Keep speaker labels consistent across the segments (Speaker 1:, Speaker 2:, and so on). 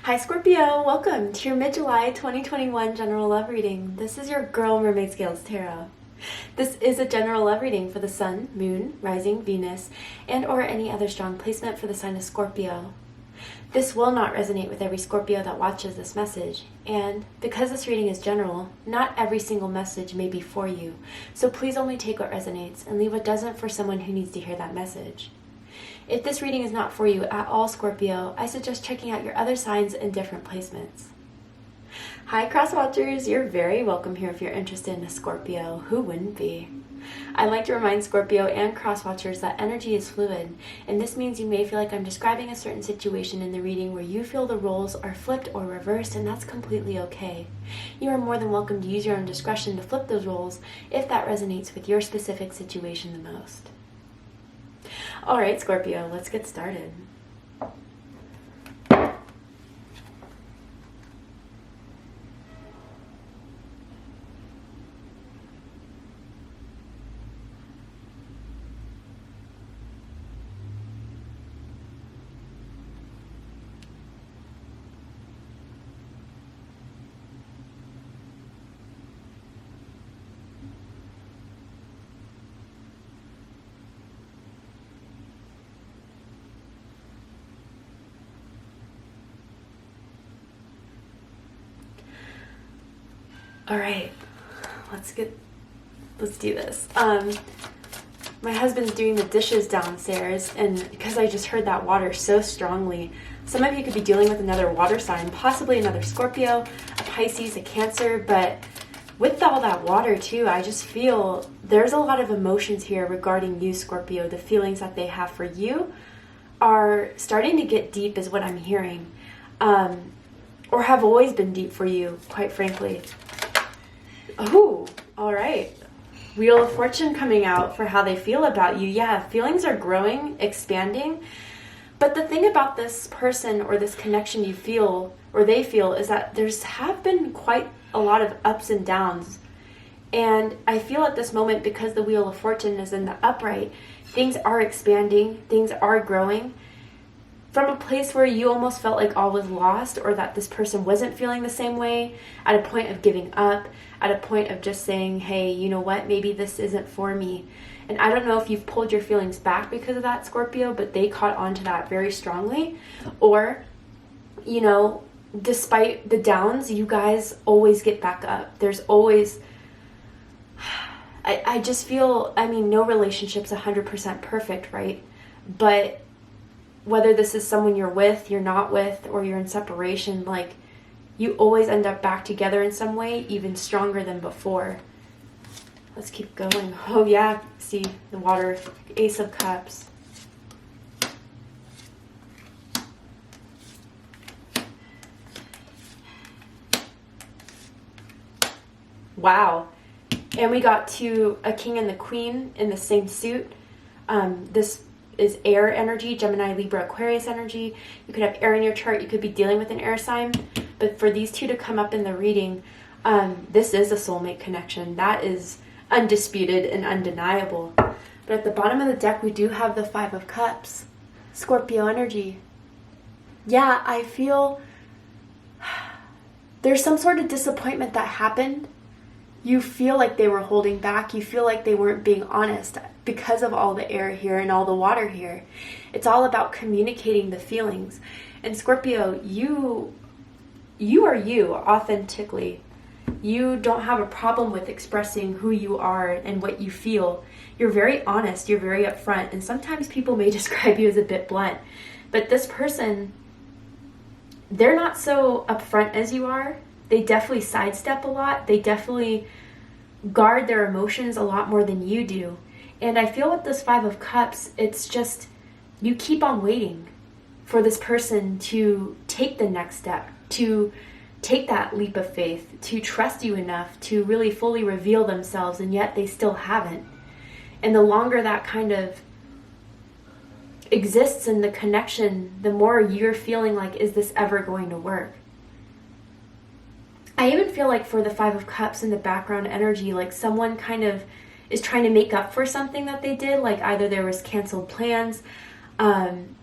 Speaker 1: Hi Scorpio, welcome to your mid-July 2021 general love reading. This is your girl Mermaid Scales Tarot. This is a general love reading for the Sun, Moon, Rising, Venus, and or any other strong placement for the sign of Scorpio. This will not resonate with every Scorpio that watches this message, and because this reading is general, not every single message may be for you, so please only take what resonates and leave what doesn't for someone who needs to hear that message. If this reading is not for you at all, Scorpio, I suggest checking out your other signs in different placements. Hi Cross Watchers, you're very welcome here if you're interested in a Scorpio. Who wouldn't be? I'd like to remind Scorpio and Cross Watchers that energy is fluid, and this means you may feel like I'm describing a certain situation in the reading where you feel the roles are flipped or reversed, and that's completely okay. You are more than welcome to use your own discretion to flip those roles if that resonates with your specific situation the most. Alright, Scorpio, let's get started. All right, let's do this. My husband's doing the dishes downstairs, and because I just heard that water so strongly, some of you could be dealing with another water sign, possibly another Scorpio, a Pisces, a Cancer, but with all that water too, I just feel there's a lot of emotions here regarding you, Scorpio. The feelings that they have for you are starting to get deep is what I'm hearing, or have always been deep for you, quite frankly. Oh, all right. Wheel of Fortune coming out for how they feel about you. Yeah, feelings are growing, expanding. But the thing about this person or this connection you feel, or they feel, is that there's have been quite a lot of ups and downs. And I feel at this moment, because the Wheel of Fortune is in the upright, things are expanding, things are growing. From a place where you almost felt like all was lost, or that this person wasn't feeling the same way, at a point of giving up, at a point of just saying, hey, you know what, maybe this isn't for me. And I don't know if you've pulled your feelings back because of that, Scorpio, but they caught on to that very strongly. Or, you know, despite the downs, you guys always get back up. There's always, I just feel, I mean, no relationship's 100% perfect, right? But whether this is someone you're with, you're not with, or you're in separation, like, you always end up back together in some way, even stronger than before. Let's keep going. Oh yeah, see the water, Ace of Cups. Wow. And we got to a king and the queen in the same suit. This is air energy, Gemini, Libra, Aquarius energy. You could have air in your chart. You could be dealing with an air sign. But for these two to come up in the reading, this is a soulmate connection. That is undisputed and undeniable. But at the bottom of the deck, we do have the Five of Cups. Scorpio energy. Yeah, I feel there's some sort of disappointment that happened. You feel like they were holding back. You feel like they weren't being honest because of all the air here and all the water here. It's all about communicating the feelings. And Scorpio, you are you authentically. You don't have a problem with expressing who you are and what you feel. You're very honest. You're very upfront. And sometimes people may describe you as a bit blunt. But this person, they're not so upfront as you are. They definitely sidestep a lot. They definitely guard their emotions a lot more than you do. And I feel with this Five of Cups, it's just, you keep on waiting for this person to take the next step, to take that leap of faith, to trust you enough to really fully reveal themselves, and yet they still haven't. And the longer that kind of exists in the connection, the more you're feeling like, is this ever going to work? I even feel like for the Five of Cups in the background energy, like someone kind of is trying to make up for something that they did, like either there was canceled plans, I'm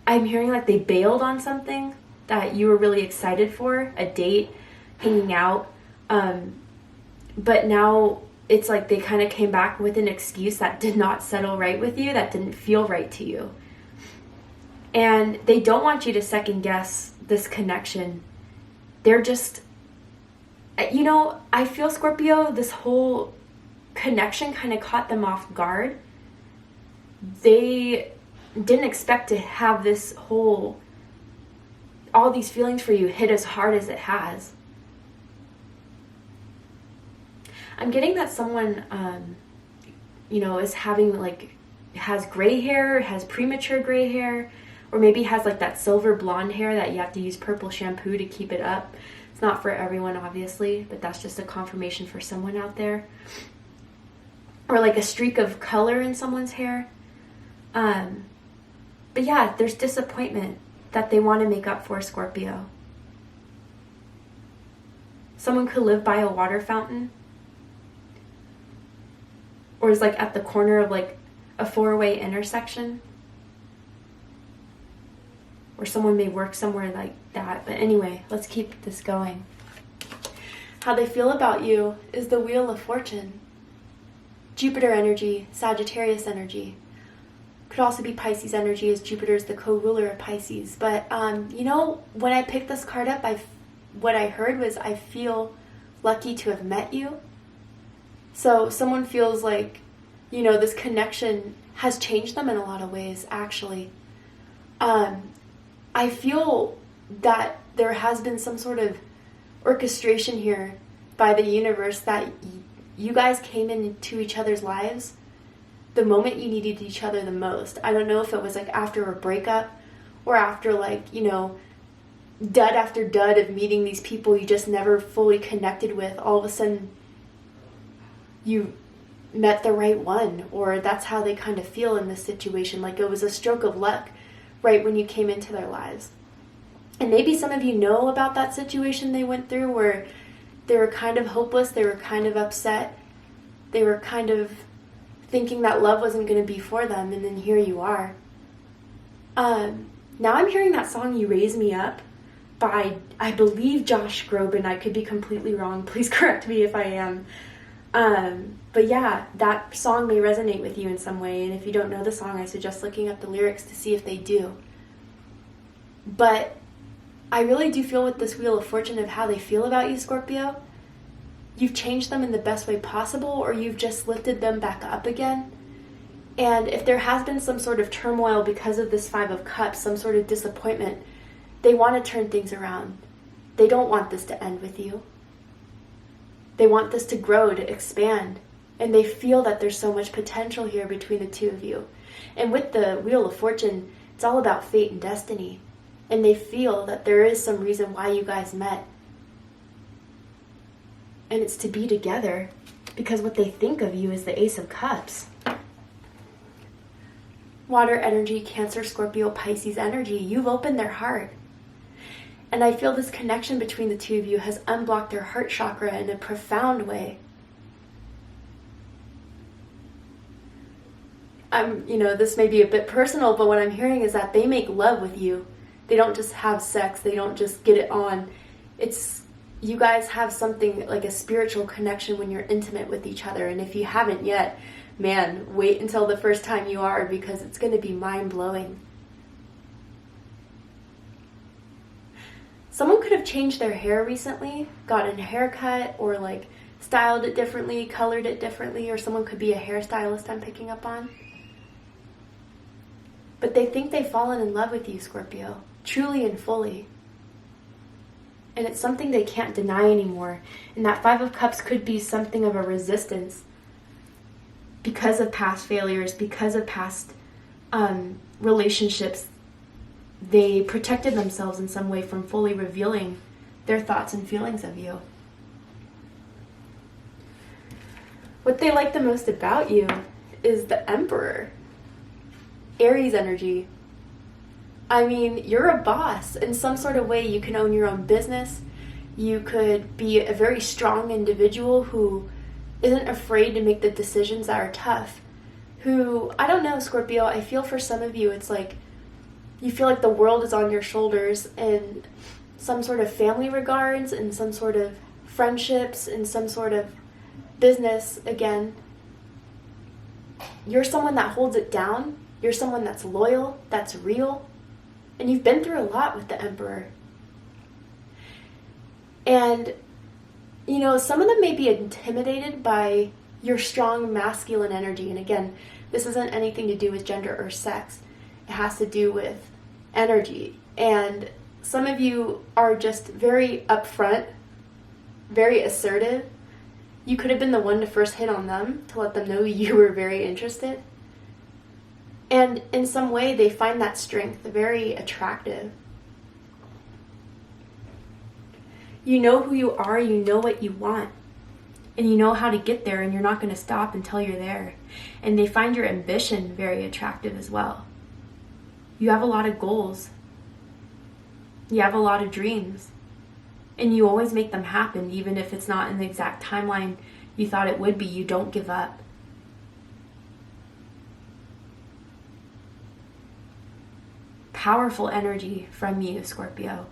Speaker 1: hearing like they bailed on something, that you were really excited for, a date, hanging out. But now it's like they kind of came back with an excuse that did not settle right with you, that didn't feel right to you. And they don't want you to second guess this connection. They're just, you know, I feel, Scorpio, this whole connection kind of caught them off guard. They didn't expect to have this whole, all these feelings for you hit as hard as it has. I'm getting that someone, you know, is having like, has gray hair, has premature gray hair, or maybe has like that silver blonde hair that you have to use purple shampoo to keep it up. It's not for everyone, obviously, but that's just a confirmation for someone out there. Or like a streak of color in someone's hair. But yeah, there's disappointment that they want to make up for, Scorpio. Someone could live by a water fountain, or is like at the corner of like a four-way intersection, or someone may work somewhere like that. But anyway, let's keep this going. How they feel about you is the Wheel of Fortune. Jupiter energy, Sagittarius energy. Could also be Pisces energy, as Jupiter is the co-ruler of Pisces. But, you know, when I picked this card up, what I heard was, I feel lucky to have met you. So someone feels like, you know, this connection has changed them in a lot of ways, actually. I feel that there has been some sort of orchestration here by the universe that you guys came into each other's lives the moment you needed each other the most. I don't know if it was like after a breakup, or after like, you know, dud after dud of meeting these people you just never fully connected with. All of a sudden you met the right one, or that's how they kind of feel in this situation. Like it was a stroke of luck right when you came into their lives. And maybe some of you know about that situation they went through, where they were kind of hopeless, they were kind of upset, they were kind of thinking that love wasn't going to be for them, and then here you are. Now I'm hearing that song You Raise Me Up by, I believe, Josh Groban. I could be completely wrong. Please correct me if I am. But yeah, that song may resonate with you in some way, and if you don't know the song, I suggest looking up the lyrics to see if they do. But I really do feel with this Wheel of Fortune of how they feel about you, Scorpio. You've changed them in the best way possible, or you've just lifted them back up again. And if there has been some sort of turmoil because of this Five of Cups, some sort of disappointment, they want to turn things around. They don't want this to end with you. They want this to grow, to expand. And they feel that there's so much potential here between the two of you. And with the Wheel of Fortune, it's all about fate and destiny. And they feel that there is some reason why you guys met. And it's to be together, because what they think of you is the Ace of Cups. Water energy, Cancer, Scorpio, Pisces energy. You've opened their heart. And I feel this connection between the two of you has unblocked their heart chakra in a profound way. You know, this may be a bit personal, but what I'm hearing is that they make love with you. They don't just have sex. They don't just get it on. It's, you guys have something like a spiritual connection when you're intimate with each other. And if you haven't yet, man, wait until the first time you are, because it's going to be mind-blowing. Someone could have changed their hair recently, gotten a haircut, or like styled it differently, colored it differently, or someone could be a hairstylist I'm picking up on. But they think they've fallen in love with you, Scorpio, truly and fully. And it's something they can't deny anymore. And that Five of Cups could be something of a resistance because of past failures, because of past relationships. They protected themselves in some way from fully revealing their thoughts and feelings of you. What they like the most about you is the Emperor. Aries energy. I mean, you're a boss. In some sort of way, you can own your own business. You could be a very strong individual who isn't afraid to make the decisions that are tough. Who, I don't know, Scorpio, I feel for some of you, it's like You feel like the world is on your shoulders, and some sort of family regards and some sort of friendships and some sort of business. Again, you're someone that holds it down. You're someone that's loyal, that's real, and you've been through a lot with the Emperor. And, you know, some of them may be intimidated by your strong masculine energy. And again, this isn't anything to do with gender or sex. It has to do with energy. And some of you are just very upfront, very assertive. You could have been the one to first hit on them to let them know you were very interested. And in some way, they find that strength very attractive. You know who you are, you know what you want, and you know how to get there, and you're not going to stop until you're there. And they find your ambition very attractive as well. You have a lot of goals. You have a lot of dreams. And you always make them happen, even if it's not in the exact timeline you thought it would be. You don't give up. Powerful energy from you, Scorpio.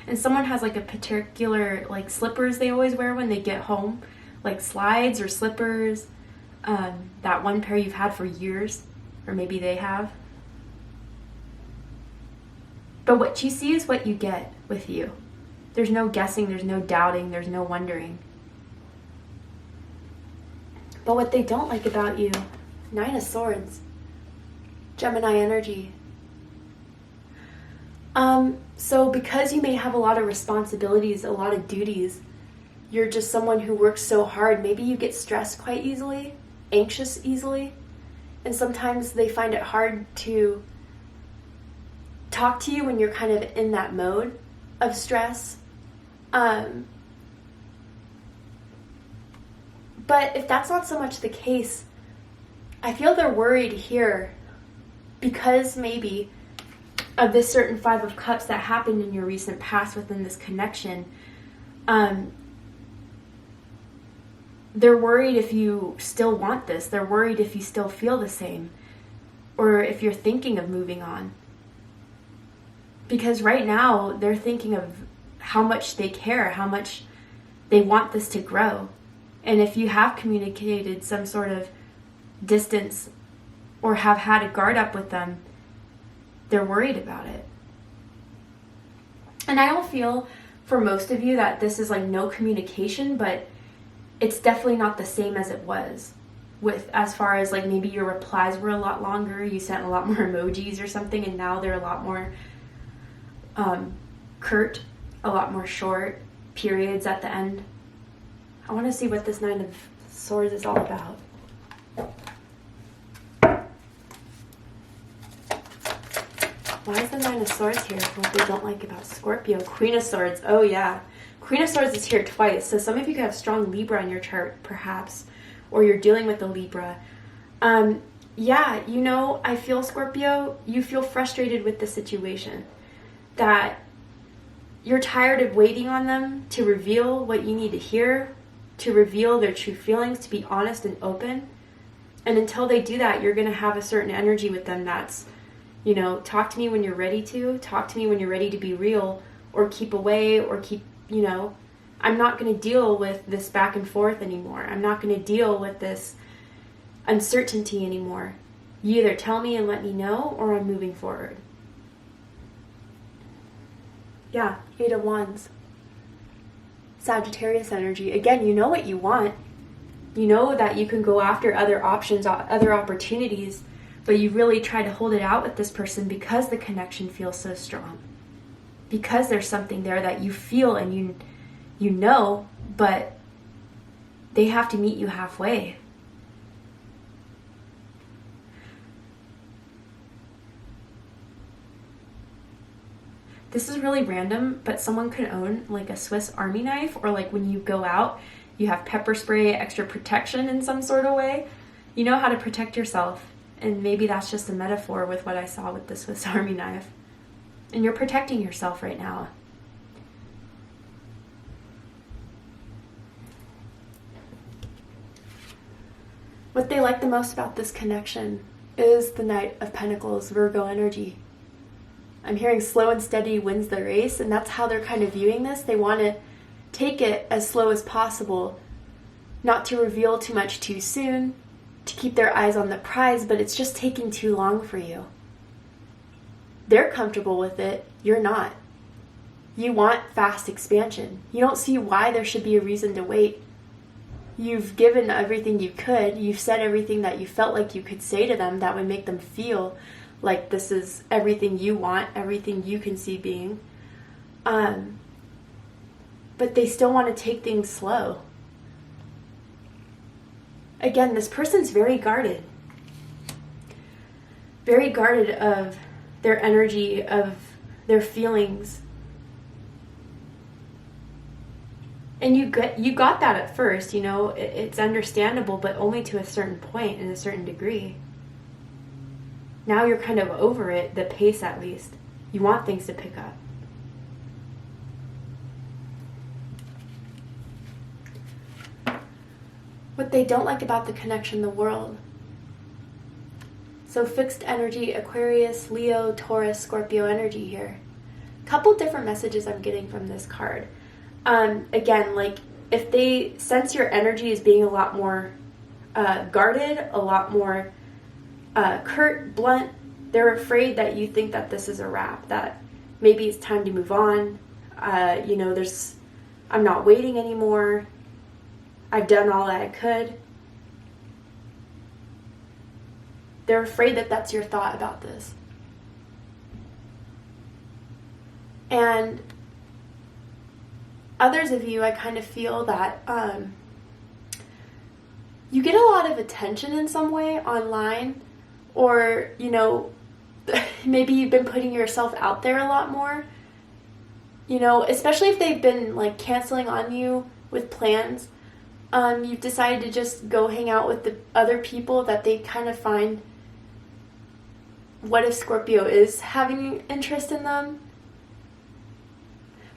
Speaker 1: And someone has like a particular like slippers they always wear when they get home, like slides or slippers, that one pair you've had for years, or maybe they have. But what you see is what you get with you. There's no guessing, there's no doubting, there's no wondering. But what they don't like about you, 9 of Swords, Gemini energy. So because you may have a lot of responsibilities, a lot of duties, you're just someone who works so hard. Maybe you get stressed quite easily, anxious easily, and sometimes they find it hard to talk to you when you're kind of in that mode of stress. But if that's not so much the case, I feel they're worried here because maybe of this certain 5 of Cups that happened in your recent past within this connection. They're worried if you still want this. They're worried if you still feel the same, or if you're thinking of moving on. Because right now they're thinking of how much they care, how much they want this to grow. And if you have communicated some sort of distance or have had a guard up with them, they're worried about it. And I don't feel for most of you that this is like no communication, but it's definitely not the same as it was, with as far as like maybe your replies were a lot longer, you sent a lot more emojis or something, and now they're a lot more curt, a lot more short periods at the end. I want to see what this 9 of Swords is all about. Why is the 9 of Swords here? What they don't like about Scorpio? Queen of Swords. Oh, yeah. Queen of Swords is here twice. So some of you could have strong Libra in your chart, perhaps. Or you're dealing with a Libra. Yeah, you know, I feel, Scorpio, you feel frustrated with the situation. That you're tired of waiting on them to reveal what you need to hear, to reveal their true feelings, to be honest and open. And until they do that, you're going to have a certain energy with them that's, you know, talk to me when you're ready to, talk to me when you're ready to be real, or keep away, or keep, you know, I'm not going to deal with this back and forth anymore. I'm not going to deal with this uncertainty anymore. You either tell me and let me know, or I'm moving forward. Yeah, 8 of Wands. Sagittarius energy. Again, you know what you want. You know that you can go after other options, other opportunities, but you really try to hold it out with this person because the connection feels so strong. Because there's something there that you feel and you know, but they have to meet you halfway. This is really random, but someone could own like a Swiss Army knife, or like when you go out, you have pepper spray, extra protection in some sort of way. You know how to protect yourself. And maybe that's just a metaphor with what I saw with the Swiss Army knife. And you're protecting yourself right now. What they like the most about this connection is the Knight of Pentacles, Virgo energy. I'm hearing slow and steady wins the race, and that's how they're kind of viewing this. They want to take it as slow as possible, not to reveal too much too soon, to keep their eyes on the prize, but it's just taking too long for you. They're comfortable with it, you're not. You want fast expansion. You don't see why there should be a reason to wait. You've given everything you could. You've said everything that you felt like you could say to them that would make them feel like this is everything you want, everything you can see being. But they still want to take things slow. Again, this person's very guarded. Very guarded of their energy, of their feelings. And you got that at first, you know, it's understandable, but only to a certain point and a certain degree. Now you're kind of over it, the pace at least. You want things to pick up. What they don't like about the connection, the world. So fixed energy, Aquarius, Leo, Taurus, Scorpio energy here. Couple different messages I'm getting from this card. Again, like if they sense your energy as being a lot more guarded, a lot more curt, blunt, they're afraid that you think that this is a wrap, that maybe it's time to move on. You know, I'm not waiting anymore. I've done all that I could. They're afraid that that's your thought about this. And others of you, I kind of feel that you get a lot of attention in some way online, or, you know, maybe you've been putting yourself out there a lot more, you know, especially if they've been like canceling on you with plans. You've decided to just go hang out with the other people that they kind of find, what if Scorpio is having interest in them?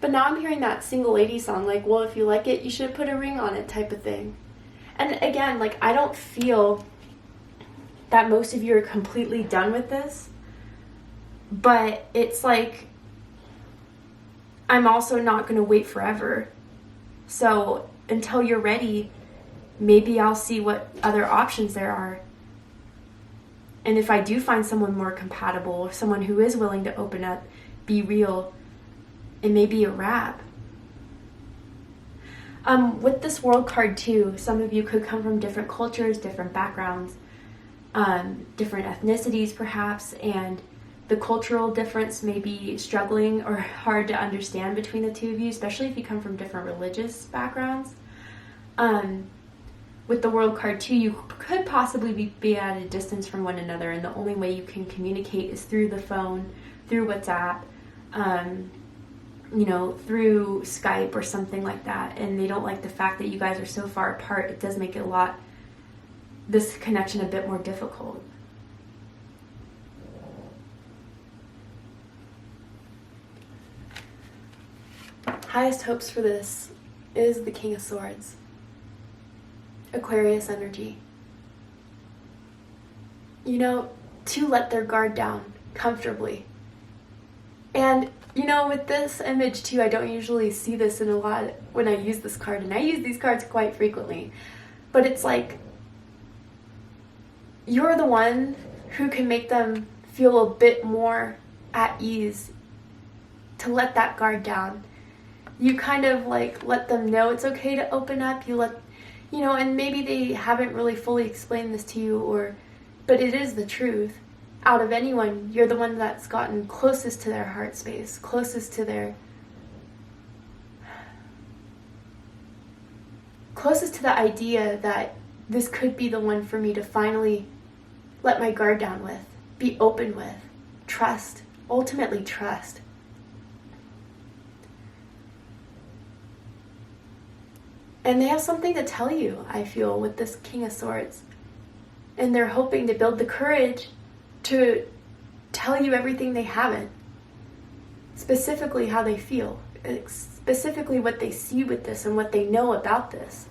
Speaker 1: But now I'm hearing that single lady song, like, well, if you like it, you should put a ring on it type of thing. And again, like, I don't feel that most of you are completely done with this, but it's like, I'm also not going to wait forever. So until you're ready, maybe I'll see what other options there are. And if I do find someone more compatible, or someone who is willing to open up, be real, it may be a wrap. With this world card too, some of you could come from different cultures, different backgrounds, different ethnicities perhaps, and the cultural difference may be struggling or hard to understand between the two of you, especially if you come from different religious backgrounds. With the world card too, you could possibly be at a distance from one another, and the only way you can communicate is through the phone, through WhatsApp, you know, through Skype or something like that. And they don't like the fact that you guys are so far apart. It does make this connection a bit more difficult. Highest hopes for this is the King of Swords. Aquarius energy. You know, to let their guard down comfortably. And, you know, with this image too, I don't usually see this in a lot when I use this card, and I use these cards quite frequently. But it's like, you're the one who can make them feel a bit more at ease to let that guard down. You kind of like let them know it's okay to open up. You know, and maybe they haven't really fully explained this to you, but it is the truth. Out of anyone, you're the one that's gotten closest to their heart space, closest to the idea that this could be the one for me to finally let my guard down with, be open with, trust, ultimately trust. And they have something to tell you, I feel, with this King of Swords. And they're hoping to build the courage to tell you everything they haven't. Specifically how they feel. Specifically what they see with this and what they know about this.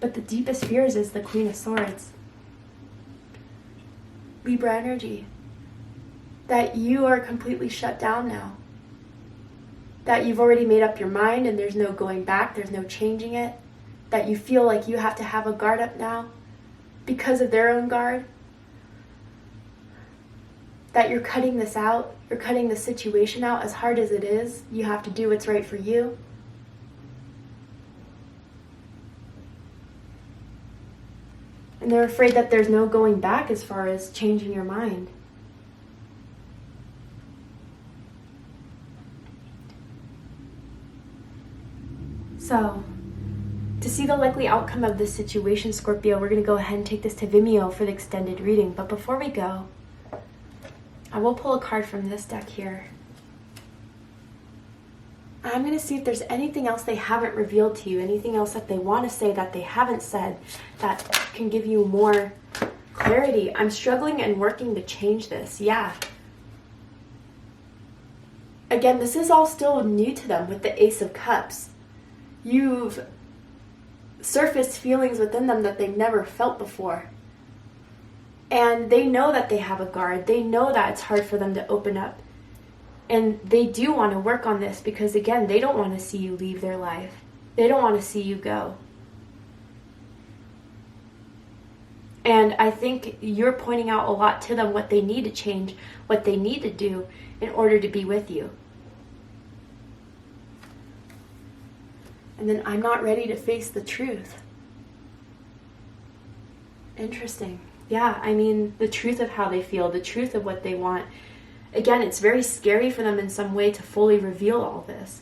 Speaker 1: But the deepest fears is the Queen of Swords. Libra energy. That you are completely shut down now. That you've already made up your mind and there's no going back, there's no changing it. That you feel like you have to have a guard up now because of their own guard. That you're cutting this out, you're cutting the situation out as hard as it is. You have to do what's right for you. And they're afraid that there's no going back as far as changing your mind. So, to see the likely outcome of this situation, Scorpio, we're going to go ahead and take this to Vimeo for the extended reading. But before we go, I will pull a card from this deck here. I'm going to see if there's anything else they haven't revealed to you, anything else that they want to say that they haven't said that can give you more clarity. I'm struggling and working to change this. Yeah. Again, this is all still new to them with the Ace of Cups. You've surfaced feelings within them that they've never felt before. And they know that they have a guard. They know that it's hard for them to open up. And they do want to work on this because, again, they don't want to see you leave their life. They don't want to see you go. And I think you're pointing out a lot to them what they need to change, what they need to do in order to be with you. And then I'm not ready to face the truth. Interesting. Yeah, I mean, the truth of how they feel, the truth of what they want. Again, it's very scary for them in some way to fully reveal all this.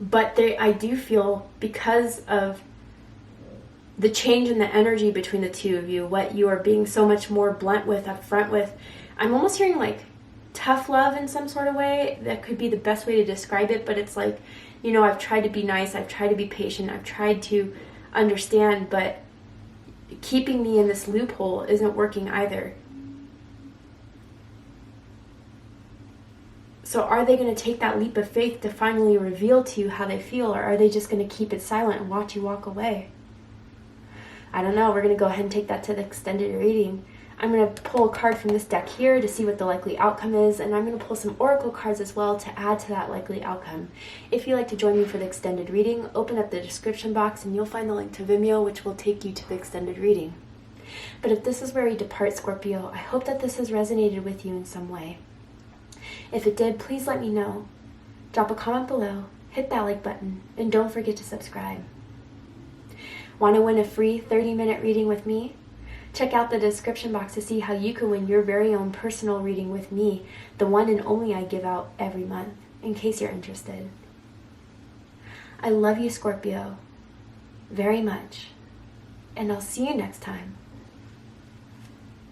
Speaker 1: But I do feel, because of the change in the energy between the two of you, what you are being so much more blunt with, upfront with, I'm almost hearing like tough love in some sort of way. That could be the best way to describe it, but it's like, you know, I've tried to be nice, I've tried to be patient, I've tried to understand, but keeping me in this loophole isn't working either. So are they going to take that leap of faith to finally reveal to you how they feel, or are they just going to keep it silent and watch you walk away? I don't know. We're going to go ahead and take that to the extended reading. I'm going to pull a card from this deck here to see what the likely outcome is, and I'm going to pull some oracle cards as well to add to that likely outcome. If you'd like to join me for the extended reading, open up the description box and you'll find the link to Vimeo, which will take you to the extended reading. But if this is where you depart, Scorpio, I hope that this has resonated with you in some way. If it did, please let me know. Drop a comment below, hit that like button, and don't forget to subscribe. Want to win a free 30-minute reading with me? Check out the description box to see how you can win your very own personal reading with me, the one and only I give out every month, in case you're interested. I love you, Scorpio, very much, and I'll see you next time.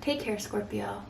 Speaker 1: Take care, Scorpio.